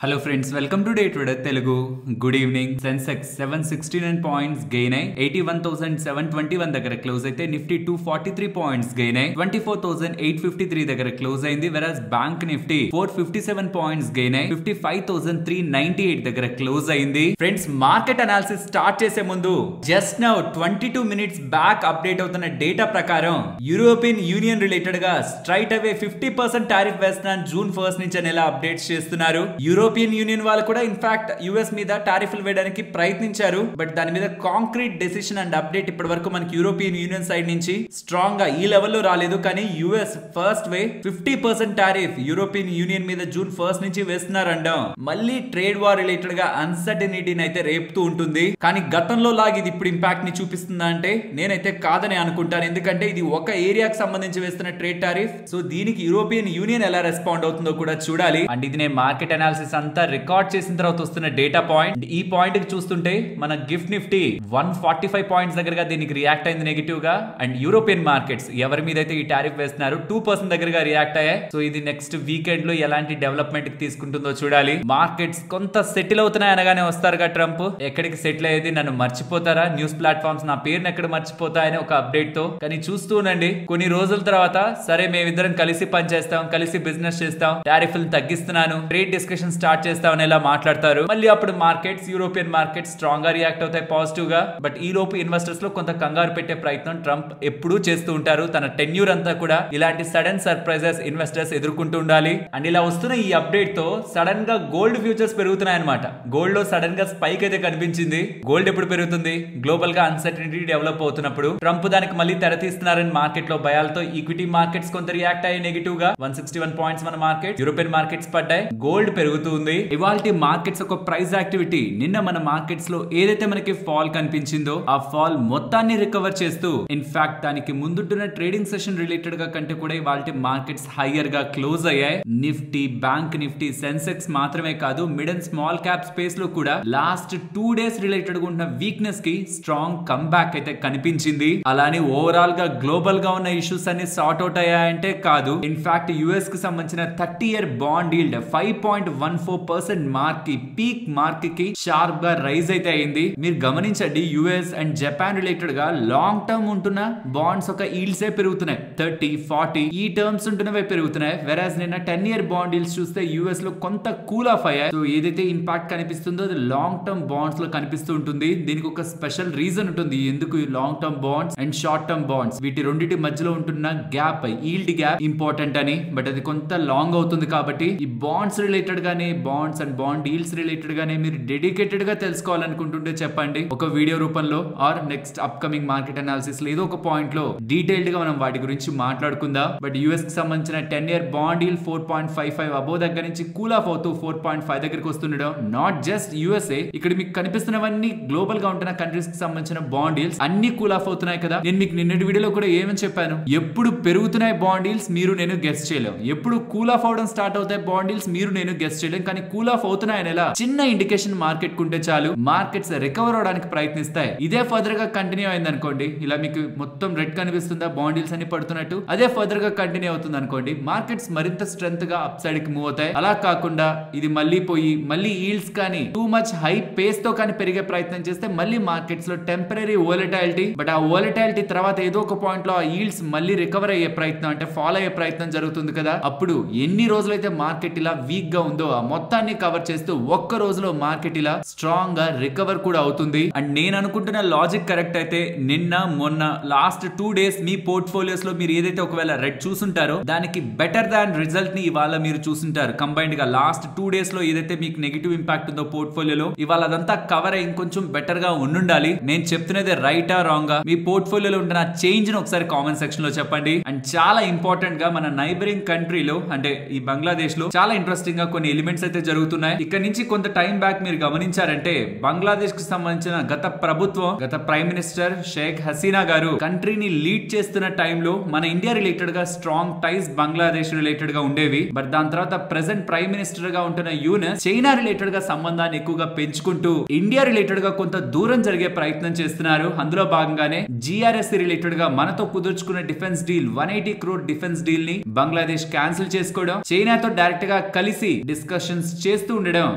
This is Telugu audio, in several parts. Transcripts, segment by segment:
Hello friends, welcome to Day Trader Telugu. Good evening. Sensex 769 points gain అయ్యి 81,721 దగ్గర క్లోజ్ అయితే నిఫ్టీ 243 పాయింట్స్ గెయిన్ అయ్యి 24,853 దగ్గర క్లోజ్ అయింది. వెరాస్ బ్యాంక్ నిఫ్టీ 457 పాయింట్స్ గెయిన్ అయ్యి 55,398 దగ్గర క్లోజ్ అయింది. ఫ్రెండ్స్, మార్కెట్ అనాలిసిస్ స్టార్ట్ చేసే ముందు just now 22 minutes back update అవుతున్న డేటా ప్రకారం యూరోపియన్ యూనియన్ రిలేటెడ్ గా స్ట్రైట్ అవే 50% టారిఫ్ వేస్తున్నాను జూన్ 1 నుంచి అని ఎలా అప్డేట్స్ చేస్తున్నారు. యూరోపియన్ యూనియన్ వాళ్ళు కూడా ఇన్ఫాక్ట్ యుఎస్ మీద టారిఫ్లు వేయడానికి ప్రయత్నించారు. బట్ దాని మీద కాంక్రీట్ డెసిషన్ అండ్ అప్డేట్ ఇప్పటి వరకు మనకి యూరోపియన్ యూనియన్ సైడ్ నుంచి స్ట్రాంగ్ గా ఈ లెవెల్లో రాలేదు. కానీ US first way 50% tariff European union మీద జూన్ 1 నుంచి వేస్తున్నారండం మళ్ళీ ట్రేడ్ వార్ రిలేటెడ్ గా అన్సర్టనిటీని అయితే రేపుతూ ఉంటుంది. కానీ గతంలో లాగా ఇది ఇప్పుడు ఇంపాక్ట్ ని చూపిస్తుందా అంటే నేనైతే కాదని అనుకుంటాను. ఎందుకంటే ఇది ఒక ఏరియాకి సంబంధించి వేస్తున్న ట్రేడ్ టారిఫ్. సో దీనికి యూరోపియన్ యూనియన్ ఎలా రెస్పాండ్ అవుతుందో కూడా చూడాలి. అండ్ ఇది నేను మార్కెట్ అనాలిసిస్ అంతా రికార్డ్ చేసిన తర్వాత వస్తున్న డేటా పాయింట్. ఈ పాయింట్ కి చూస్తుంటే మన గిఫ్ట్ నిఫ్టీ 145 పాయింట్స్ దగ్గరగా దీనికి రియాక్ట్ అయింది నెగిటివ్ గా. అండ్ యూరోపియన్ మార్కెట్స్ ఎవరి మీద అయితే ఈ టారిఫ్ వేస్తున్నారు 2% దగ్గరగా రియాక్ట్ అయ్యాయి. సో ఇది నెక్స్ట్ వీకెండ్ లో ఎలాంటి డెవలప్మెంట్ కి తీసుకుంటుందో చూడాలి. మార్కెట్స్ కొంత సెటిల్ అవుతున్నాయి అనగానే వస్తారుగా ట్రంప్. ఎక్కడికి సెటిల్ అయ్యేది, నన్ను మర్చిపోతారా, న్యూస్ ప్లాట్ఫామ్స్ నా పేరుని ఎక్కడ మర్చిపోతాయని ఒక అప్డేట్ తో. కానీ చూస్తూనండి, కొన్ని రోజుల తర్వాత సరే మేమిద్దరం కలిసి పనిచేస్తాం, కలిసి బిజినెస్ చేస్తాం, టారిఫ్లను తగ్గిస్తున్నాను, ట్రేడ్ డిస్కషన్ స్టార్ట్ చేస్తామని ఎలా మాట్లాడతారు. మళ్ళీ అప్పుడు మార్కెట్స్ యూరోపియన్ మార్కెట్స్ స్ట్రాంగ్ గా రియాక్ట్ అవుతాయి పాజిటివ్ గా. బట్ ఈ లోపు ఇన్వెస్టర్స్ లో కొంత కంగారు పెట్టే ప్రయత్నం ట్రంప్ ఎప్పుడూ చేస్తూ ఉంటారు. తన టెన్యూర్ అంతా కూడా ఇలాంటి సడన్ సర్ప్రైజెస్ ఇన్వెస్టర్స్ ఎదుర్కొంటూ ఉండాలి. అండ్ ఇలా వస్తున్న ఈ అప్డేట్ తో సడన్ గా గోల్డ్ ఫ్యూచర్స్ పెరుగుతున్నాయి అనమాట. గోల్డ్ లో సడన్ గా స్పైక్ అయితే కనిపించింది. గోల్డ్ ఎప్పుడు పెరుగుతుంది? గ్లోబల్ గా అన్సర్టనిటీ డెవలప్ అవుతున్నప్పుడు. ట్రంప్ దానికి మళ్ళీ తెరతీస్తున్నారని మార్కెట్ లో భయాలతో ఈక్విటీ మార్కెట్స్ కొంత రియాక్ట్ అయ్యాయి నెగిటివ్ గా. 161 పాయింట్స్ మన మార్కెట్. యూరోపియన్ మార్కెట్స్ పడ్డాయి, గోల్డ్ పెరుగుతుంది. ఇవాల్టి మార్కెట్స్ ఒక ప్రైస్ యాక్టివిటీ. నిన్న మన మార్కెట్స్ లో ఏదైతే మనకి ఫాల్ కనిపించిందో ఆ ఫాల్ మొత్తాన్ని రికవర్ చేస్తూ ఇన్ఫాక్ట్ దానికి ముందుంటున్న ట్రేడింగ్ సెషన్ రిలేటెడ్ గా కంటే కూడా ఇవాల్టి మార్కెట్స్ హైయర్ గా క్లోజ్ అయ్యాయి. నిఫ్టీ, బ్యాంక్ నిఫ్టీ, సెన్సెక్స్ మాత్రమే కాదు mid and small cap space లో కూడా లాస్ట్ 2 డేస్ రిలేటెడ్ గా ఉన్న వీక్నెస్ కి స్ట్రాంగ్ కమ్ బ్యాక్ అయితే కనిపించింది. అలానే ఓవరాల్ గా గ్లోబల్ గా ఉన్న ఇష్యూస్ అన్ని సార్ట్ అవుట్ అయ్యాయంటే కాదు. ఇన్ఫాక్ట్ యుఎస్ కి సంబంధించిన 30-year బాండ్ ఈల్డ్ 5.14% మార్క్ కి పీక్ మార్క్ కి షార్ప్ గా రైజ్ అయితే అయింది. మీరు గమనించండి, యుఎస్ అండ్ జపాన్ రిలేటెడ్ గా లాంగ్ టర్మ్ ఉంటున్న బాండ్స్ ఒక ఈల్డ్స్ పెరుగుతున్నాయి. 30, 40 ఈ టర్మ్స్ ఉంటున్నవే పెరుగుతున్నాయి. వెరాజ్ నిన్న 10-year బాండ్ ఈల్డ్స్ చూస్తే యుఎస్ లో కొంత కూల్ ఆఫ్ అయ్యాయి. సో ఏదైతే ఇంపాక్ట్ కనిపిస్తుందో అది లాంగ్ టర్మ్ బాండ్స్ లో కనిపిస్తూ ఉంటుంది. దీనికి ఒక స్పెషల్ రీజన్ ఉంటుంది ఎందుకు long term bonds and short term bonds వీటి రెండింటి మధ్యలో ఉంటున్న గ్యాప్, ఈల్డ్ గ్యాప్ ఇంపార్టెంట్ అని. బట్ అది కొంత లాంగ్ అవుతుంది కాబట్టి ఈ బాండ్స్ రిలేటెడ్ గానే, bonds and bond deals related గానే మీరు డెడికేటెడ్ గా తెలుసుకోవాలనుకుంటుంటే చెప్పండి, ఒక వీడియో రూపంలో or next upcoming market analysis ఏదో ఒక పాయింట్ లో డీటెయిల్డ్ గా మనం వాటి గురించి మాట్లాడుకుందాం. బట్ యుఎస్ కి సంబంధించిన 10-year బాండ్ డీల్ 4.55 అబోవ్ దగ్గర నుంచి కూల్ ఆఫ్ అవుతూ 4.5 దగ్గరికి వస్తుండడం. నాట్ జస్ట్ యుఎస్ఏ, ఇక్కడ మీకు కనిపిస్తున్నవన్నీ గ్లోబల్ గా ఉంటున్న కంట్రీస్ కి సంబంధించిన బాండ్ డీల్స్ అన్ని కూల్ ఆఫ్ అవుతున్నాయి కదా. నేను మీకు నిన్నటి వీడియోలో కూడా ఏమని చెప్పాను, ఎప్పుడు పెరుగుతున్నాయి బాండ్ డీల్స్ మీరు నేను గెస్ చేయలేం, ఎప్పుడు కూల్ ఆఫ్ అవడం స్టార్ట్ అవుతాయి బాండ్ డీల్స్ మీరు నేను గెస్ చేయలేం. కానీ కూల్ ఆఫ్ అవుతున్నాయని ఎలా చిన్న ఇండికేషన్ మార్కెట్ కుంటే చాలు, మార్కెట్స్ రికవర్ అవడానికి ప్రయత్నిస్తాయి. ఇదే ఫర్దర్ గా కంటిన్యూ అయింది అనుకోండి, ఇలా మీకు మొత్తం రెడ్ కనిపిస్తుందా బాండ్ డీల్స్ అని పడుతున్నట్టు, అదే ఫర్దర్ గా కంటిన్యూ అవుతుంది అనుకోండి, మార్కెట్స్ మరింత స్ట్రెంత్ గా అప్ సైడ్ కి మూవ్ అవుతాయి. అలా కాకుండా ఇది మళ్ళీ పోయి మళ్ళీ ఈల్డ్స్ కానీ టూ మచ్ హై పేస్ తో కానీ పెరిగే ప్రయత్నం చేస్తే మళ్ళీ మార్కెట్స్ లో టెంపరరీ వోలటాలిటీ, బట్ ఆ వోలటాలిటీ తర్వాత ఏదో ఒక పాయింట్ లో ఆ ఈల్డ్స్ మళ్ళీ రికవర్ అయ్యే ప్రయత్నం, అంటే ఫాల్ అయ్యే ప్రయత్నం జరుగుతుంది కదా. అప్పుడు ఎన్ని రోజులైతే మార్కెట్ ఇలా వీక్ గా ఉందో ఆ మొత్తాన్ని కవర్ చేస్తూ ఒక్క రోజులో మార్కెట్ ఇలా స్ట్రాంగ్ గా రికవర్ కూడా అవుతుంది. అండ్ నేను అనుకుంటున్న లాజిక్ కరెక్ట్ అయితే నిన్న మొన్న లాస్ట్ 2 డేస్ మీ పోర్ట్ఫోలియోస్ లో మీరు ఏదైతే ఒకవేళ రెడ్ చూసుంటారో దానికి బెటర్ దాన్ రిజల్ట్ ని ఇవాళ మీరు చూసుంటారు. కంబైన్డ్ గా లాస్ట్ 2 డేస్ లో ఏదైతే మీకు నెగిటివ్ ఇంపాక్ట్ ఉందో పోర్ట్ఫోలియోలో ఇవాళ అదంతా కవర్ అయ్యి ఇంకొంచెం బెటర్ గా ఉండాలి. నేను చెప్తున్నది రైటా రాంగ్ గా, మీ పోర్ట్ఫోలియోలో ఉంటున్న చేంజ్ ని ఒకసారి కామెంట్ సెక్షన్ లో చెప్పండి. అండ్ చాలా ఇంపార్టెంట్ గా మన నైబరింగ్ కంట్రీలో అంటే ఈ బంగ్లాదేశ్ లో చాలా ఇంట్రెస్టింగ్ గా కొన్ని ఎలిమెంట్స్ అయితే జరుగుతున్నాయి. ఇక్కడ నుంచి కొంత టైం బ్యాక్ మీరు గమనించారంటే బంగ్లాదేశ్ కు సంబంధించిన గత ప్రభుత్వం, గత ప్రైమ్ మినిస్టర్ షేక్ హసీనా గారు కంట్రీని లీడ్ చేస్తున్న టైంలో మన ఇండియా రిలేటెడ్ గా స్ట్రాంగ్ టైస్ బంగ్లాదేశ్ రిలేటెడ్ గా ఉండేవి. బట్ దాని తర్వాత ప్రెసెంట్ ప్రైమ్ మినిస్టర్ గా ఉంటున్న యూనస్ చైనా రిలేటెడ్ గా సంబంధాన్ని ఎక్కువగా పెంచుకుంటూ ఇండియా రిలేటెడ్ గా కొంత దూరం జరిగే ప్రయత్నం చేస్తున్నారు. అందులో భాగంగానే జిఆర్ఎస్ రిలేటెడ్ గా మనతో కుదుర్చుకున్న defence deal 180 crore defence deal ని బంగ్లాదేశ్ క్యాన్సిల్ చేసుకోవడం, చైనాతో డైరెక్ట్ గా కలిసి డిస్కస్ డిస్కషన్స్ చేస్తూ ఉండడం,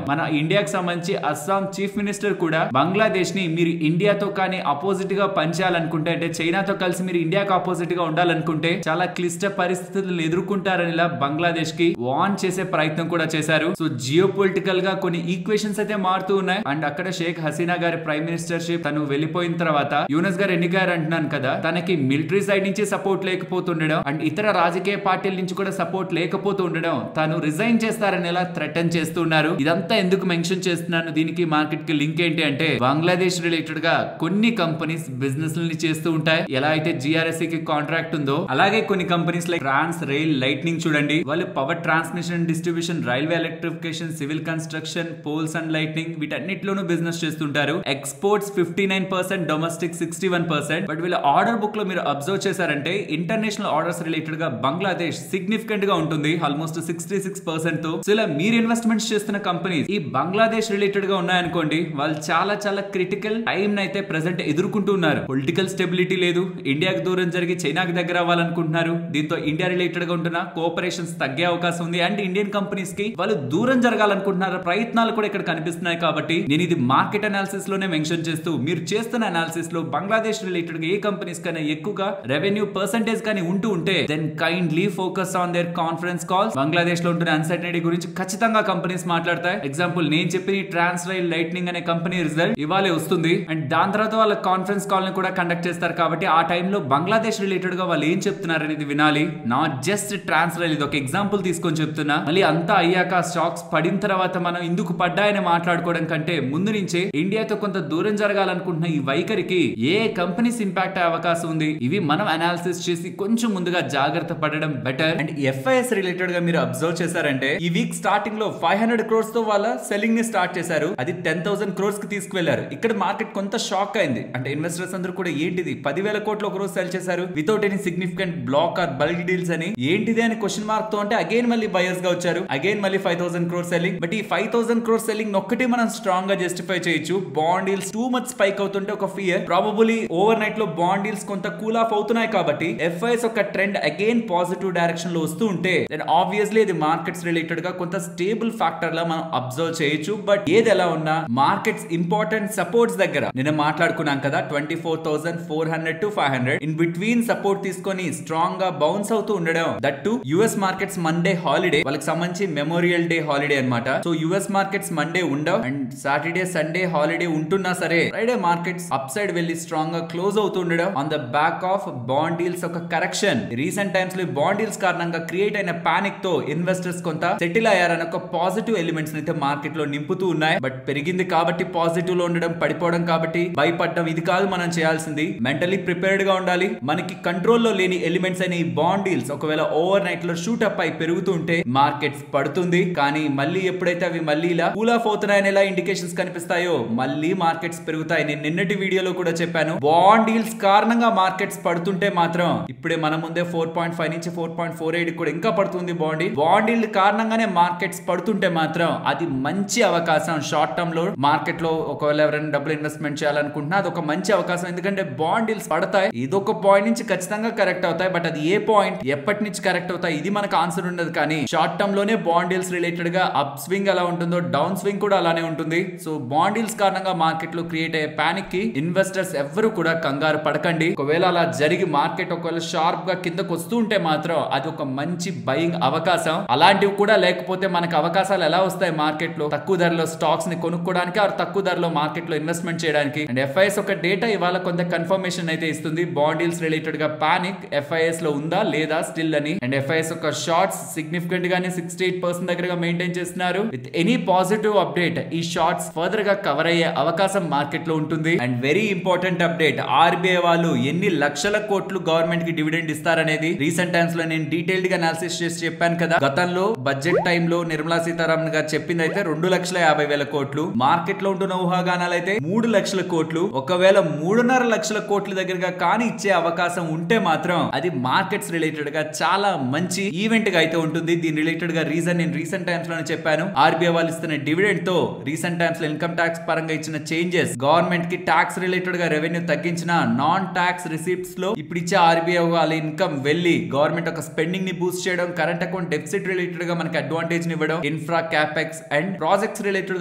మన ఇండియాకి సంబంధించి అస్సాం చీఫ్ మినిస్టర్ కూడా బంగ్లాదేశ్ ని మీరు ఇండియాతో కానీ అపోజిట్ గా పనిచేయాలనుకుంటే, అంటే చైనాతో కలిసి మీరు ఇండియాకు ఆపోజిట్ గా ఉండాలనుకుంటే చాలా క్లిష్ట పరిస్థితులను ఎదుర్కొంటారని బంగ్లాదేశ్ కి వార్న్ చేసే ప్రయత్నం కూడా చేశారు. సో జియో పొలిటికల్ గా కొన్ని ఈక్వేషన్స్ అయితే మారుతూ ఉన్నాయి. అండ్ అక్కడ షేక్ హసీనా గారి ప్రైమ్ మినిస్టర్షిప్ తను వెళ్ళిపోయిన తర్వాత యూనస్ గారు ఎన్నికారు అంటున్నాను కదా, తనకి మిలిటరీ సైడ్ నుంచి సపోర్ట్ లేకపోతుండడం అండ్ ఇతర రాజకీయ పార్టీల నుంచి కూడా సపోర్ట్ లేకపోతూ ఉండడం, తను రిజైన్ చేస్తారని ఎలా థ్రెటన్ చేస్తున్నారు. ఇదంతా ఎందుకు మెన్షన్ చేస్తున్నాను, దీనికి మార్కెట్ కి లింక్ ఏంటి అంటే, బంగ్లాదేశ్ రిలేటెడ్ గా కొన్ని కంపెనీస్ బిజినెస్ చేస్తూ ఉంటాయి. ఎలా అయితే జిఆర్ఎస్సి కి కాంట్రాక్ట్ ఉందో అలాగే కొన్ని companies like Transrail Lightning చూడండి, వాళ్ళు power transmission distribution, railway electrification, civil construction, poles and lightning వీటన్నిటిలోనూ బిజినెస్ చేస్తుంటారు. Exports 59%, domestic 61%. బట్ వీళ్ళ ఆర్డర్ బుక్ లో మీరు అబ్జర్వ్ చేశారంటే ఇంటర్నేషనల్ ఆర్డర్స్ రిలేటెడ్ గా బంగ్లాదేశ్ సిగ్నిఫికెంట్ గా ఉంటుంది, ఆల్మోస్ట్ 66% తో. సో ఇలా మీరు ఇన్వెస్ట్మెంట్స్ చేస్తున్న కంపెనీస్ ఈ బంగ్లాదేశ్ రిలేటెడ్ గా ఉన్నాయనుకోండి, వాళ్ళు చాలా చాలా క్రిటికల్ టైం అయితే ప్రెసెంట్ ఎదుర్కొంటూ ఉన్నారు. పొలిటికల్ స్టెబిలిటీ లేదు, ఇండియాకి దూరం జరిగి చైనాకి దగ్గర అవ్వాలనుకుంటున్నారు. దీంతో ఇండియా రిలేటెడ్ గా ఉంటున్న కోఆపరేషన్స్ తగ్గే అవకాశం ఉంది. అండ్ ఇండియన్ కంపెనీస్ కి వాళ్ళు దూరం జరగాలనుకుంటున్నారు ప్రయత్నాలు కూడా ఇక్కడ కనిపిస్తున్నాయి. కాబట్టి నేను ఇది మార్కెట్ అనాలిసిస్ లోనే మెన్షన్ చేస్తూ, మీరు చేస్తున్న అనాలిసిస్ లో బంగ్లాదేశ్ రిలేటెడ్ గా ఏ కంపెనీస్ కన్నా ఎక్కువగా రెవెన్యూ పర్సెంటేజ్ కానీ ఉంటూ ఉంటే, then kindly focus on their conference calls. Bangladesh లో ఉంటున్న అన్సర్టనిటీ గురించి ఖచ్చితంగా కంపెనీస్ మాట్లాడతాయి. ఎగ్జాంపుల్ నేను చెప్పిన ట్రాన్స్ రైల్ లైట్నింగ్ అనే కంపెనీ రిజల్ట్ ఇవాళే వస్తుంది. అండ్ దాని తర్వాత వాళ్ళ కాన్ఫరెన్స్ కాల్ ని కూడా కండక్ట్ చేస్తారు. కాబట్టి ఆ టైంలో బంగ్లాదేశ్ రిలేటెడ్ గా వాళ్ళు ఏం చెప్తున్నారు అనేది వినాలి. నాట్ జస్ట్ ట్రాన్స్ రైల్, ఇది ఒక ఎగ్జాంపుల్ తీసుకొని చెప్తున్నా. మళ్ళీ అంతా అయ్యాక స్టాక్స్ పడిన తర్వాత మనం ఇందుకు పడ్డాయని మాట్లాడుకోవడం కంటే ముందు నుంచే ఇండియాతో కొంత దూరం జరగాలనుకుంటున్న ఈ వైఖరికి ఏ కంపెనీస్ ఇంపాక్ట్ అయ్యే అవకాశం ఉంది, ఇవి మనం అనాలిసిస్ చేసి కొంచెం ముందుగా జాగ్రత్త పడడం బెటర్. అండ్ ఎఫ్ఐఎస్ రిలేటెడ్ గా మీరు అబ్జర్వ్ చేశారంటే, ఈ వీక్ స్టార్టింగ్ లో 500 crores తో వాళ్ళ సెల్లింగ్ ని స్టార్ట్ చేశారు. అది 10,000 crores కి తీసుకువెళ్లారు. ఇక్కడ మార్కెట్ కొంత షాక్ అయింది. అంటే ఇన్వెస్టర్స్ అందరూ కూడా ఏంటిది 10,000 కోట్లు ఒక రోజు సెల్ చేశారు without any significant block or bulk deals అని, ఏంటిది అని క్వశ్చన్ మార్క్ తో అంటే అగైన్ మళ్ళీ బయర్స్ గా వచ్చారు. అగైన్ మళ్ళీ 5,000 crores సెల్లింగ్. బట్ ఈ 5,000 crores సెల్లింగ్ ఒక్కటి మనం స్ట్రాంగ్ గా జస్టిఫై చేయొచ్చు. Bond deals too much spike అవుతుంటే ఒక ఫియర్, ప్రాబబుల్లీ ఓవర్ నైట్ లో బాండ్ డీల్స్ కొంత కూల్ ఆఫ్ అవుతున్నాయి. కాబట్టి ఎఫ్ఐఎస్ ఒక ట్రెండ్ అగైన్ పాజిటివ్ డైరెక్షన్ లో వస్తూ ఉంటే, దెన్ ఆబ్వియస్లీ ఇది మార్కెట్స్ రిలేటెడ్ గా కొంత స్టేబుల్ ఫ్యాక్టర్ లా మనం అబ్జర్వ్ చేయొచ్చు. బట్ ఏది ఎలా ఉన్నా మార్కెట్స్ ఇంపార్టెంట్ సపోర్ట్స్ దగ్గర నేను మాట్లాడుకున్నాం కదా, 24,400 to 500 ఇన్ బిట్వీన్ సపోర్ట్ తీసుకొని స్ట్రాంగ్ గా బౌన్స్ అవుతూ ఉండడం. That to US markets Monday holiday, వాళ్ళకి సంబంధించి మెమోరియల్ డే హాలిడే అన్నమాట. సో యుఎస్ మార్కెట్స్ మండే ఉండవు అండ్ సాటర్డే సండే హాలిడే ఉంటున్నా సరే ఫ్రైడే మార్కెట్స్ అప్ సైడ్ వెళ్లి స్ట్రాంగ్ గా క్లోజ్ అవుతూ ఉండడం on the back of bond deals ఒక కరెక్షన్. రీసెంట్ టైమ్స్ లో బాండ్ డీల్స్ కారణంగా క్రియేట్ అయిన పానిక్ తో ఇన్వెస్టర్స్ కొంత సెటిల్ అయ్యారని ఒక పాజిటివ్ ఎలిమెంట్స్ అయితే మార్కెట్ లో నింపుతూ ఉన్నాయి. బట్ పెరిగింది కాబట్టి పాజిటివ్ లో ఉండడం, పడిపోవడం కాబట్టి భయపడడం, ఇది కాదు మనం చేయాల్సింది. మెంటలీ ప్రిపేర్డ్ గా ఉండాలి. మనకి కంట్రోల్ లో లేని ఎలిమెంట్స్ అయిన ఈ బాండ్ డీల్స్ ఒకవేళ ఓవర్ నైట్ లో షూట్ అప్ అయి పెరుగుతూ ఉంటే మార్కెట్స్ పడుతుంది. కానీ మళ్ళీ ఎప్పుడైతే అవి మళ్ళీ ఇలా కూల్ ఆఫ్ అవుతున్నాయని ఎలా ఇండికేషన్స్ కనిపిస్తాయో మళ్ళీ మార్కెట్స్ పెరుగుతాయి. నేను నిన్నటి వీడియోలో కూడా చెప్పాను, బాండ్ డీల్స్ కారణంగా మార్కెట్స్ పడుతుంటే మాత్రం ఇప్పుడే మన ముందే 4.5 నుంచి 4.48 కూడా ఇంకా పడుతుంది బాండ్ డీల్ కారణంగానే మార్కెట్స్ పడుతుంటే మాత్రం అది మంచి అవకాశం. షార్ట్ టర్మ్ లో మార్కెట్ లో ఒకవేళ ఎవరైనా డబ్బులు ఇన్వెస్ట్మెంట్ చేయాలనుకుంటున్నా అది ఒక మంచి అవకాశం. ఎందుకంటే బాండ్ డీల్స్ పడతాయి, ఇదొక పాయింట్ నుంచి ఖచ్చితంగా కరెక్ట్ అవుతాయి. బట్ అది ఏ పాయింట్ ఎప్పటి నుంచి కరెక్ట్ అవుతాయి ఇది మనకు ఆన్సర్ ఉండదు. కానీ షార్ట్ టర్మ్ లోనే బాండ్ డీల్స్ రిలేటెడ్ గా అప్ స్వింగ్ ఎలా ఉంటుందో డౌన్ స్వింగ్ కూడా అలానే ఉంటుంది. సో బాండ్ డీల్స్ కారణంగా మార్కెట్ లో క్రియేట్ అయ్యే పానిక్ కి ఇన్వెస్టర్స్ ఎవ్వరు కూడా కంగారు పడకండి. ఒకవేళ అలా జరిగి మార్కెట్ ఒకవేళ షార్ప్ గా కిందకు వస్తూ ఉంటే మాత్రం అది ఒక మంచి బయింగ్ అవకాశం. అలాంటివి కూడా లేకపోతే మనకు అవకాశాలు ఎలా వస్తాయి మార్కెట్ లో తక్కువ ధరలో స్టాక్స్ ని కొనుక్కోవడానికి, ఆ తక్కువ ధరలో మార్కెట్ లో ఇన్వెస్ట్మెంట్ చేయడానికి. అండ్ ఎఫ్ఐఎస్ ఒక డేటా ఇవాళ కొంత కన్ఫర్మేషన్ అయితే ఇస్తుంది. బాండ్ డీల్స్ రిలేటెడ్ గా పానిక్ ఎఫ్ఐఎస్ లో ఉందా లేదా స్టిల్ అని. అండ్ ఎఫ్ఐఎస్ ఒక షార్ట్స్ సిగ్నిఫికెంట్ గానే 68% దగ్గరగా మెయింటైన్ చేస్తున్నారు. విత్ ఎనీ పాజిటివ్ అప్డేట్ ఈ షార్ట్స్ ఫర్దర్ గా కవర్ అయ్యే అవకాశం మార్కెట్ లో ఉంటుంది. And very important update, RBI వాళ్ళు ఎన్ని లక్షల కోట్లు గవర్నమెంట్ కి డివిడెండ్ ఇస్తారనేది రీసెంట్ టైమ్స్ లో నేను డీటెయిల్డ్ గా అనాలిసిస్ చేసి చెప్పాను కదా. గతంలో బడ్జెట్ టైంలో నిర్మలా సీతారామన్ గారు చెప్పింది అయితే 2,50,000 కోట్లు. మార్కెట్ లో ఉంటున్న ఊహాగానాలు అయితే 3 లక్షల కోట్లు. ఒకవేళ 3.5 లక్షల కోట్ల దగ్గరగా కానీ ఇచ్చే అవకాశం ఉంటే మాత్రం అది మార్కెట్స్ రిలేటెడ్ గా చాలా మంచి ఈవెంట్ గా అయితే ఉంటుంది. దీని రిలేటెడ్ గా రీజన్ నేను రీసెంట్ టైమ్స్ లోనే చెప్పాను. ఆర్బీఐ వాళ్ళు ఇస్తున్న డివిడెండ్ తో రీసెంట్ టైమ్స్ లో ఇన్కమ్ ట్యాక్స్ పరంగా ఇచ్చిన చేంజెస్, గవర్నమెంట్ కి ట్యాక్స్ రిలేటెడ్ గా రెవెన్యూ తగ్గించిన నాన్ ట్యాక్స్ రిసిప్ట్స్ లో ఇప్పుడు ఇచ్చే ఆర్బీఐ వాళ్ళ ఇన్కమ్ వెళ్లి గవర్నమెంట్ ఒక స్పెండింగ్ ని బూస్ట్ చేయడం, కరెంట్ అకౌంట్ డెఫిసిట్ రిలేటెడ్ గా మనకి అడ్వాంటేజ్ ఇవ్వడం, infra capex and projects related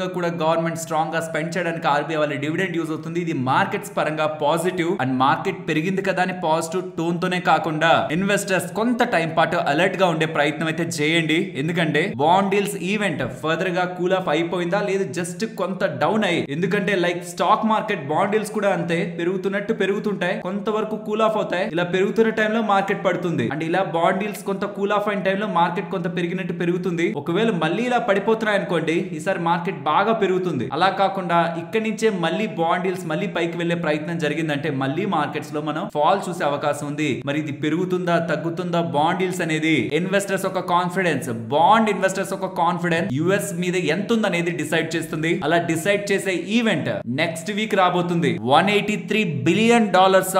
గా కూడా గవర్నమెంట్ స్ట్రాంగ్ గా స్పెండ్ చేయడానికి ఆర్బీఐ వాళ్ళ డివిడెండ్ యూజ్ అవుతుంది. ఇది మార్కెట్స్ పరంగా పాజిటివ్ అండ్ మార్కెట్ పెరిగింది కదా అని పాజిటివ్ టోన్ తోనే కాకుండా ఇన్వెస్టర్స్ కొంత టైం పాటు అలర్ట్ గా ఉండే ప్రయత్నం అయితే చేయండి. ఎందుకంటే బాండ్ డీల్స్ ఈవెంట్ ఫర్దర్ గా కూల్ ఆఫ్ అయిపోయిందా లేదు జస్ట్ కొంత డౌన్ అయ్యి, ఎందుకంటే like stock market bond deals కూడా అంతే పెరుగుతున్నట్టు పెరుగుతుంటాయి, కొంతవరకు కూల్ ఆఫ్ అవుతాయి. ఇలా పెరుగుతున్న టైంలో మార్కెట్ పడుతుంది అండ్ ఇలా బాండ్ డీల్స్ కొంత కూల్ ఆఫ్ అయిన టైంలో మార్కెట్ కొంత పెరిగినట్టు పెరుగుతుంది. ఒకవేళ మళ్ళీ ఇలా పడిపోతున్నాయి అనుకోండి, ఈసారి మార్కెట్ బాగా పెరుగుతుంది. అలా కాకుండా ఇక్కడి నుంచే మళ్ళీ బాండ్ డీల్స్ మళ్ళీ పైకి వెళ్లే ప్రయత్నం జరిగిందంటే మళ్ళీ మార్కెట్స్ లో మనం ఫాల్ చూసే అవకాశం ఉంది. మరి ఇది పెరుగుతుందా తగ్గుతుందా బాండ్ డీల్స్ అనేది ఇన్వెస్టర్స్ ఒక కాన్ఫిడెన్స్, బాండ్ ఇన్వెస్టర్స్ ఒక కాన్ఫిడెన్స్ యుఎస్ మీద ఎంత ఉందనేది డిసైడ్ చేస్తుంది. అలా డిసైడ్ చేసే ఈవెంట్ నెక్స్ట్ వీక్ రాబోతుంది. $183 బిలియన్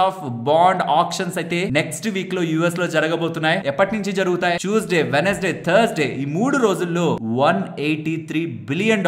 ఆఫ్ బాండ్ ఆక్షన్స్ అయితే నెక్స్ట్ వీక్ లో యుఎస్ లో జరగబోతున్నాయి. ఎప్పటి నుంచి జరుగుతాయి? ట్యూస్డే, వెనస్డే, థర్స్డే ఈ 3 రోజుల్లో $183 బిలియన్.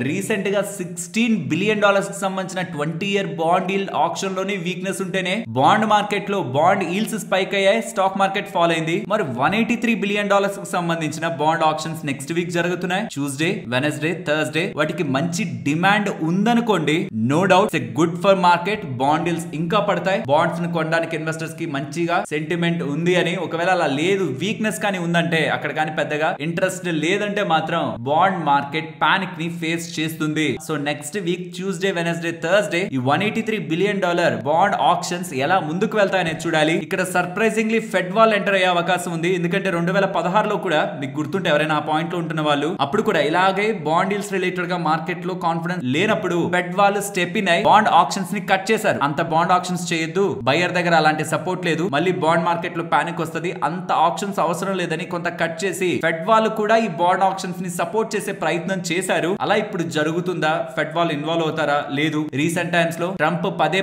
రీసెంట్ గా $16 బిలియన్ కి సంబంధించిన 20-year బాండ్ డీల్ ఆక్షన్ లోని వీక్నెస్ ఉంటేనే బాండ్ మార్కెట్ లో బాండ్ ఈల్స్ స్పైక్ అయ్యాయి, స్టాక్ మార్కెట్ ఫాల్ అయింది. మరి $183 బిలియన్ కి సంబంధించిన బాండ్ ఆక్షన్స్ నెక్స్ట్ వీక్ జరుగుతున్నాయి. ట్యూస్డే, వెనస్డే, థర్స్డే వాటికి మంచి డిమాండ్ ఉందనుకోండి, no doubt it's good for market. Bond deals ఇంకా పడతాయి, బాండ్స్ ను కొనడానికి ఇన్వెస్టర్స్ కి మంచిగా సెంటిమెంట్ ఉంది అని. ఒకవేళ అలా లేదు, వీక్నెస్ కానీ ఉందంటే, అక్కడ కానీ పెద్దగా ఇంట్రెస్ట్ లేదంటే మాత్రం బాండ్ మార్కెట్ పానిక్ ని ఫేస్ చేస్తుంది. So next week Tuesday, Wednesday, Thursday ఈ $183 బిలియన్ బాండ్ ఆక్షన్స్ ఎలా ముందుకు వెళ్తాయనేది చూడాలి. ఇక్కడ సర్ప్రైజింగ్లీ ఫెడ్ వాల్ ఎంటర్ అయ్యే అవకాశం ఉంది. ఎందుకంటే 2016లో కూడా మీకు గుర్తుంటే ఎవరైనా ఆ పాయింట్ లో ఉంటున్న వాళ్ళు, అప్పుడు కూడా ఇలాగే బాండ్ డీల్స్ రిలేటెడ్ గా మార్కెట్ లో కాన్ఫిడెన్స్ లేనప్పుడు ఫెడ్ వాళ్ళు స్టెప్ ఇన్ అయి బాండ్ ఆక్షన్స్ ని కట్ చేశారు. అంత బాండ్ ఆక్షన్స్ చేయొద్దు, బయర్ దగ్గర అలాంటి సపోర్ట్ లేదు, మళ్ళీ బాండ్ మార్కెట్ లో పానిక్ వస్తుంది, అంత ఆక్షన్స్ అవసరం లేదని కొంత కట్ చేసి ఫెడ్ వాళ్ళు కూడా ఈ బాండ్ ఆక్షన్స్ ని సపోర్ట్ చేసే ప్రయత్నం చేశారు. అలా ఇప్పుడు జరుగుతుందా? ఫెడ్ వాళ్ళు ఇన్వాల్వ్ అవుతారా? లేదు. రీసెంట్ టైమ్స్ లో ట్రంప్ పదే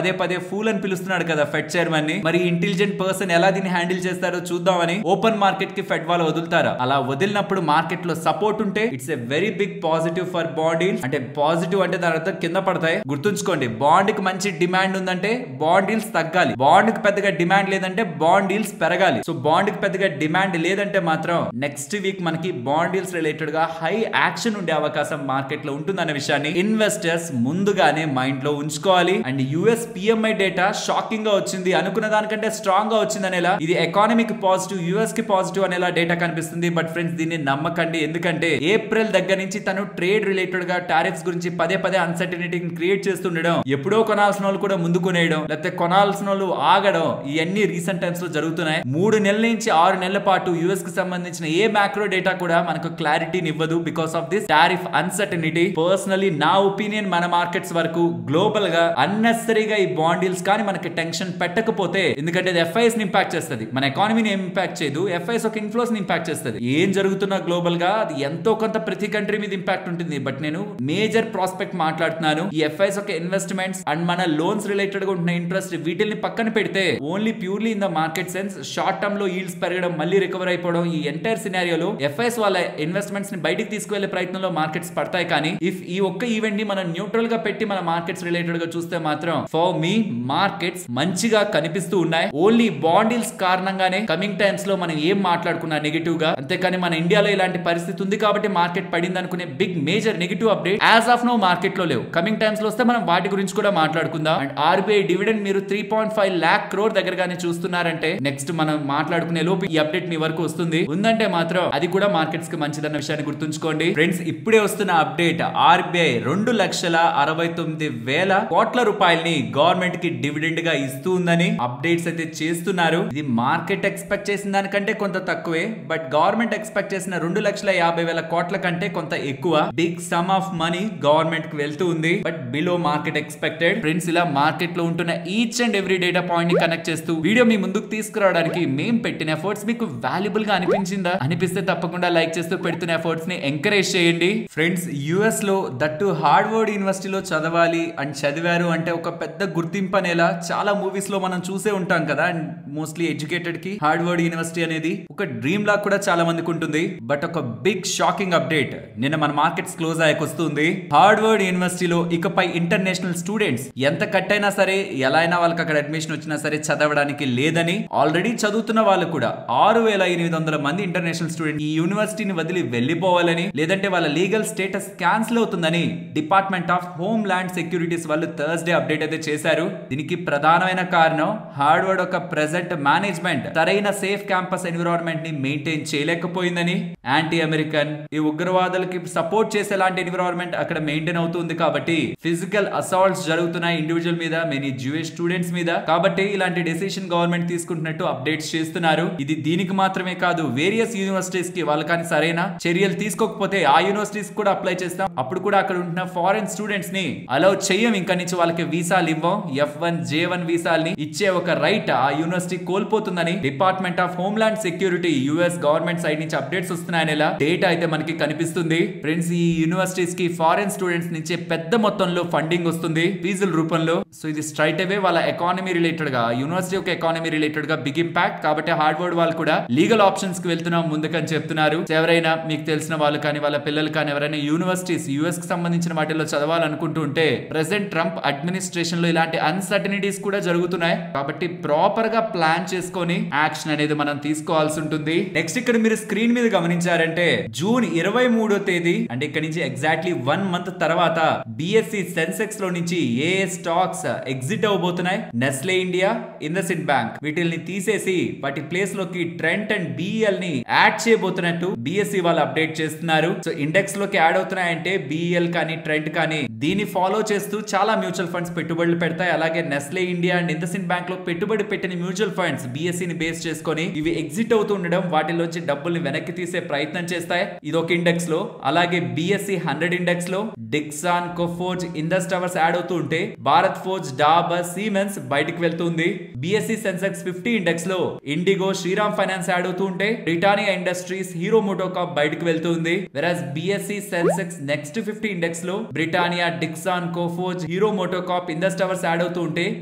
పదే ఫూల్ అని పిలుస్తున్నాడు కదా ఫెడ్ చైర్మన్ ని. మరి ఇంటెలిజెంట్ పర్సన్ ఎలా దీన్ని హ్యాండిల్ చేస్తారో చూద్దామని ఓపెన్ మార్కెట్ కి ఫెడ్ వాళ్ళు వదులుతారా? అలా వదిలినప్పుడు మార్కెట్ లో సపోర్ట్ ఉంటే it's a very big positive for bond deals. అంటే పాజిటివ్ అంటే దాని అర్థం కింద పడతాయి. గుర్తుంచుకోండి, బాండ్ కి మంచి డిమాండ్ ఉందంటే బాండ్ డీల్స్ తగ్గాలి, బాండ్ కి పెద్దగా డిమాండ్ లేదంటే బాండ్ డీల్స్ పెరగాలి. సో బాండ్ కి పెద్దగా డిమాండ్ లేదంటే మాత్రం నెక్స్ట్ వీక్ మనకి బాండ్ డీల్స్ రిలేటెడ్ గా హై యాక్షన్ ఉండే అవకాశం మార్కెట్ లో ఉంటుందన్న విషయాన్ని ఇన్వెస్టర్స్ ముందుగానే మైండ్ లో ఉంచుకోవాలి. And US PMI data shocking గా వచ్చింది, అనుకున్న దానికంటే స్ట్రాంగ్ గా వచ్చింది అనేలా, ఇది ఎకానమీకి పాజిటివ్, యుఎస్ కి పాజిటివ్ అనేలా డేటా కనిపిస్తుంది. బట్ ఫ్రెండ్స్ దీన్ని నమ్మకండి, ఎందుకంటే ఏప్రిల్ దగ్గర నుంచి తను ట్రేడ్ రిలేటెడ్ గా టారిఫ్స్ గురించి పదే అన్సర్టనిటీని క్రియేట్ చేస్తుండడం, ఎప్పుడో కొనాల్సిన వాళ్ళు కూడా ముందు కొనేయడం, లేకపోతే కొనాల్సిన వాళ్ళు ఆగడం, ఇవన్నీ రీసెంట్ టైమ్స్ లో జరుగుతున్నాయి. 3 నెలల నుంచి 6 నెలల పాటు యుఎస్ కి సంబంధించిన ఏ మ్యాక్రో డేటా కూడా మనకు క్లారిటీని ఇవ్వదు because of this tariff uncertainty. Personally నా ఒపీనియన్, మన మార్కెట్స్ వరకు గ్లోబల్ గా అన్నెసరీగా ఈ బాండ్ డీల్స్ కానీ మనకి టెన్షన్ పెట్టకపోతే, ఎందుకంటే ఇది ఎఫ్ఐఎస్ ని ఇంపాక్ట్ చేస్తుంది, మన ఎకానమీని ఏం ఇంపాక్ట్ చేయదు, ఎఫ్ఐఎస్ ఒక ఇన్ఫ్లోస్ ని ఇంపాక్ట్ చేస్తుంది. ఏం జరుగుతున్నా గ్లోబల్ గా అది ఎంతో కొంత ప్రతి కంట్రీ మీద ఇంపాక్ట్ ఉంటుంది. బట్ నేను మేజర్ ప్రాస్పెక్ట్ మాట్లాడుతున్నాను. ఈ ఎఫ్ఐఎస్ ఒక ఇన్వెస్ట్మెంట్స్ అండ్ మన లోన్స్ రిలేటెడ్ గా ఉంటున్న ఇంట్రెస్ట్ వీటిని పక్కన పెడితే, only purely in the market sense short term లో ఈల్డ్స్ పెరగడం, మళ్ళీ రికవర్ అయిపోవడం, ఈ ఎంటైర్ సినారియోలో ఎఫ్ఐఎస్ వాళ్ళ ఇన్వెస్ట్మెంట్స్ ని బయటికి తీసుకువెళ్లే ప్రయత్నంలో మార్కెట్స్ పడతాయి. కానీ ఇఫ్ ఈ ఒక్క ఈవెంట్ ని మనం న్యూట్రల్ గా పెట్టి మన మార్కెట్స్ రిలేటెడ్ గా చూస్తే మాత్రం ఫర్ మీ మార్కెట్స్ మంచిగా కనిపిస్తూ ఉన్నాయి. ఓన్లీ బాండ్ డీల్స్ కారణంగానే కమింగ్ టైమ్స్ లో మనం ఏం మాట్లాడుకున్నా నెగటివ్ గా, అంతేకాని మన ఇండియాలో ఇలాంటి పరిస్థితి ఉంది కాబట్టి మార్కెట్ పడింది అనుకునే big major negative update as of now market లో లేవు. కమింగ్ టైమ్స్ లో వస్తే మనం వాటి గురించి కూడా మాట్లాడుకుందాం. అండ్ ఆర్బీఐ డివిడెండ్ మీరు 3.5 lakh crore దగ్గరగానే చూస్తున్నారంటే నెక్స్ట్ మనం మాట్లాడుకునే లోపు ఈ అప్డేట్ మీ వరకు వస్తుంది. ఉందంటే మాత్రం అది కూడా మార్కెట్స్ కి మంచిదన్న విషయాన్ని గుర్తుంచుకోండి. ఫ్రెండ్స్, ఇప్పుడే వస్తున్న అప్డేట్, ఆర్బీఐ 2,69,000 కోట్ల రూపాయలని గవర్నమెంట్ కి డివిడెండ్ గా ఇస్తూ ఉందని అప్డేట్స్ అయితే చేస్తున్నారు. ఇది మార్కెట్ ఎక్స్పెక్ట్ చేసిన దానికంటే కొంత తక్కువే, బట్ గవర్నమెంట్ ఎక్స్పెక్ట్ చేసిన 2,50,000 కోట్ల కంటే కొంత ఎక్కువ. Big sum of money government కి వెళ్తూ ఉంది, but below market expected. Friends, ఇలా మార్కెట్ లో ఉంటున్న each and every data point ని కనెక్ట్ చేస్తూ వీడియో మీ ముందుకు తీసుకురావడానికి మేము పెట్టిన ఎఫర్ట్స్ మీకు వాల్యుబుల్ గా అనిపించిందా? అనిపిస్తే తప్పకుండా లైక్ చేస్తూ పెడుతున్న ఎఫర్ట్స్ ని ఎంకరేజ్ చేయండి. ఫ్రెండ్స్, యుఎస్ లో దట్టు హార్వర్డ్ యూనివర్సిటీలో చదవాలి అండ్ చదివారు అంటే ఒక పెద్ద గుర్తింపు అనేలా చాలా మూవీస్ లో మనం చూసే ఉంటాం కదా. అండ్ మోస్ట్లీ ఎడ్యుకేటెడ్ కి హార్వర్డ్ యూనివర్సిటీ అనేది ఒక డ్రీమ్ లా కూడా చాలా మందికి ఉంటుంది. బట్ ఒక బిగ్ షాకింగ్ అప్డేట్ నిన్న మన మార్కెట్స్ క్లోజ్ అయ్యాకొస్తుంది. హార్వర్డ్ యూనివర్సిటీలో ఇకపై ఇంటర్నేషనల్ స్టూడెంట్స్ ఎంత కట్టైనా సరే, ఎలా అయినా వాళ్ళకి అక్కడ అడ్మిషన్ వచ్చినా సరే చదవడానికి లేదని, ఆల్రెడీ చదువుతున్న వాళ్ళు కూడా 6,800 మంది ఇంటర్నేషనల్ స్టూడెంట్ ఈ యూనివర్సిటీని వదిలి వెళ్లిపోవాలని లేదంటే వాళ్ళ లీగల్ స్టేటస్ క్యాన్సిల్ అవుతుందని department of home land securities వాళ్ళు థర్స్డే అప్డేట్ అయితే చేశారు. దీనికి ప్రధానమైన కారణం హార్వర్డ్ ఒక ప్రెజెంట్ మేనేజ్మెంట్ సరైన సేఫ్ క్యాంపస్ ఎన్విరాన్మెంట్ ని మెయింటైన్ చేయలేకపోయిందని, యాంటీ అమెరికన్ ఈ ఉగ్రవాదులకి సపోర్ట్ చేసేలాంటి ఎన్విరాన్మెంట్ అక్కడ మెయింటైన్ అవుతుంది కాబట్టి ఫిజికల్ అసాల్ట్స్ జరుగుతున్నాయి ఇండివిజువల్ మీద, మెనీ జ్యూయిష్ స్టూడెంట్స్ మీద. కాబట్టి ఇలాంటి డెసిషన్ గవర్నమెంట్ తీసుకుంటున్నట్టు అప్డేట్స్ చేస్తున్నారు. ఇది దీనికి మాత్రమే కాదు, వేరియస్ యూనివర్సిటీస్ కి వాళ్ళు కానీ సరైన చర్యలు తీసుకోకపోతే ఆ యూనివర్సిటీస్ కూడా అప్లై చేస్తాం, అప్పుడు కూడా అక్కడ ఉంటున్న ఫారెన్ స్టూడెంట్స్ ని అలౌ చెయ్యం, ఇంకా నుంచి వాళ్ళకి వీసాలు ఇవ్వం, F1 J1 వీసాల్ని ఇచ్చే ఒక రైట్ ఆ యూనివర్సిటీ కోల్పోతుందని department of homeland security US government side నుంచి అప్డేట్స్ వస్తున్నాయని డేటా అయితే మనకి కనిపిస్తుంది. ఫ్రెండ్స్, ఈ యూనివర్సిటీస్ కి ఫారెన్ స్టూడెంట్స్ నుంచి పెద్ద మొత్తంలో ఫండింగ్ వస్తుంది ఫీజుల రూపంలో. సో ఇది స్ట్రైట్ అవే వాళ్ళ ఎకానమీ రిలేటెడ్ గా, యూనివర్సిటీ యొక్క ఎకానమీ రిలేటెడ్ గా బిగ్ ఇంపాక్ట్. కాబట్టి హార్వర్డ్ వాళ్ళు కూడా లీగల్ ఆప్షన్స్ కి వెళ్తున్నాం ముందుకని చెప్తున్నారు. ఎవరైనా మీకు తెలిసిన వాళ్ళు కానీ వాళ్ళ పిల్లలు కానీ ఎవరైనా యూనివర్సిటీస్ యుఎస్ కి సంబంధించిన వాటిలో చదవాలనుకుంటూ ఉంటే ప్రెసెంట్ ట్రంప్ అడ్మినిస్ట్రేషన్ లో ఇలాంటి అన్సర్టనిటీస్ కూడా జరుగుతున్నాయి. కాబట్టి ప్రాపర్ గా ప్లాన్ చేసుకొని యాక్షన్ అనేది మనం తీసుకోవాల్సి ఉంటుంది. నెక్స్ట్ ఇక్కడ మీరు స్క్రీన్ మీద గమనించారంటే జూన్ 23వ తేదీ అంటే ఇక్కడ నుంచి ఎగ్జాక్ట్లీ 1 మంత్ తర్వాత బిఎస్సి సెన్సెక్స్ లో నుంచి ఏ స్టాక్స్ ఎగ్జిట్ అవబోతున్నాయి. నెస్లే ఇండియా, ఇండస్ఇండ్ బ్యాంక్ వీటిల్ని తీసేసి వాటి ప్లేస్ లోకి ట్రెంట్ అండ్ బిఎల్ ని యాడ్ చేయబోతున్నట్టు బిఎస్సి వాళ్ళు అప్డేట్ చేస్తున్నారు. సో ఇండెక్స్ లోకి యాడ్ అవుతున్నాయంటే బిఎల్ కానీ ట్రెంట్ కానీ దీన్ని ఫాలో చేస్తూ చాలా మ్యూచువల్ ఫండ్స్ పెట్టుబడులు పెడతాయి. అలాగే Nestle India and IndusInd bank లో పెట్టుబడి పెట్టిన మ్యూచువల్ ఫండ్స్ బిఎస్సి ని బేస్ చేసుకొని ఇవి ఎగ్జిట్ అవుతూ ఉండడం, వాటిలోంచి డబ్బుల్ని వెనక్కి తీసే ప్రయత్నం చేస్తాయి. ఇదొక ఇండెక్స్ లో. అలాగే బిఎస్సి 100 ఇండెక్స్ లో డిక్సాన్, కోఫోర్జ్, ఇండస్ టవర్స్ యాడ్ అవుతూ ఉంటే భారత్ ఫోర్జ్, డాబర్, సీమెన్స్ బయటకు వెళ్తుంది. బిఎస్సి సెన్సెక్స్ 50 ఇండెక్స్ లో ఇండిగో, శ్రీరామ్ ఫైనాన్స్ యాడ్ అవుతూ ఉంటే బ్రిటానియా ఇండస్ట్రీస్, హీరో మోటోకాప్ బయటకు వెళ్తుంది. వెరాజ్ బిఎస్సి సెన్సెక్స్ నెక్స్ట్ 50 ఇండెక్స్ లో బ్రిటానియా, డిక్సాన్, కోఫోర్జ్, హీరో మోటోకాప్, ఇండస్ టవర్స్ యాడ్ అవుతూ ఉంటే